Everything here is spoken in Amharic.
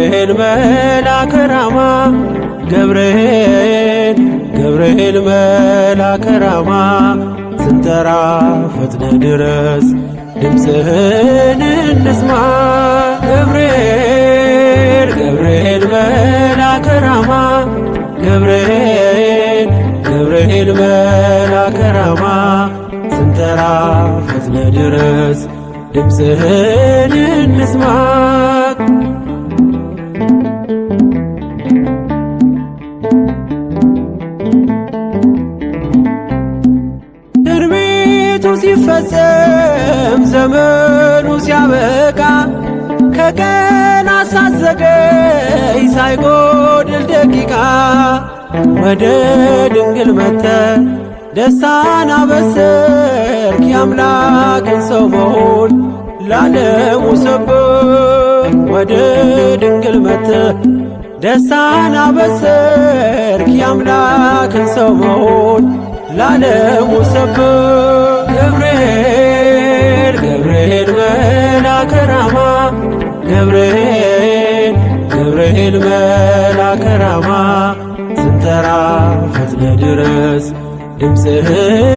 ገብርኤል መልአከ ራማ ገብርኤል መልአከ ራማ ስንጠራ ፈጥነ ድረስ ድምፅህን እንስማ። ገብርኤል መልአከ ራማ ገብርኤል መልአከ ራማ ስንጠራ ፈጥነ ድረስ ድምፅህን እንስማ። ትንቢቱ ሲፈጸም ዘመኑ ሲያበቃ ከቀናት ሳትዘገይ ሳይጎድል ደቂቃ ወደ ድንግል መጥተህ ደስታን አበሰርክ። የአምላክን ሰው መሆን ለዓለሙ ሰበክ። ወደ ድንግል መጥተህ ደስታን አበሰርክ። የአምላክን ሰው መሆን ለዓለሙ ሰበክ። ገብርኤል መልአከ ራማ ገብርኤል መልአከ ራማ ስንጠራ ፈጥነ ድረስ ድምፅህን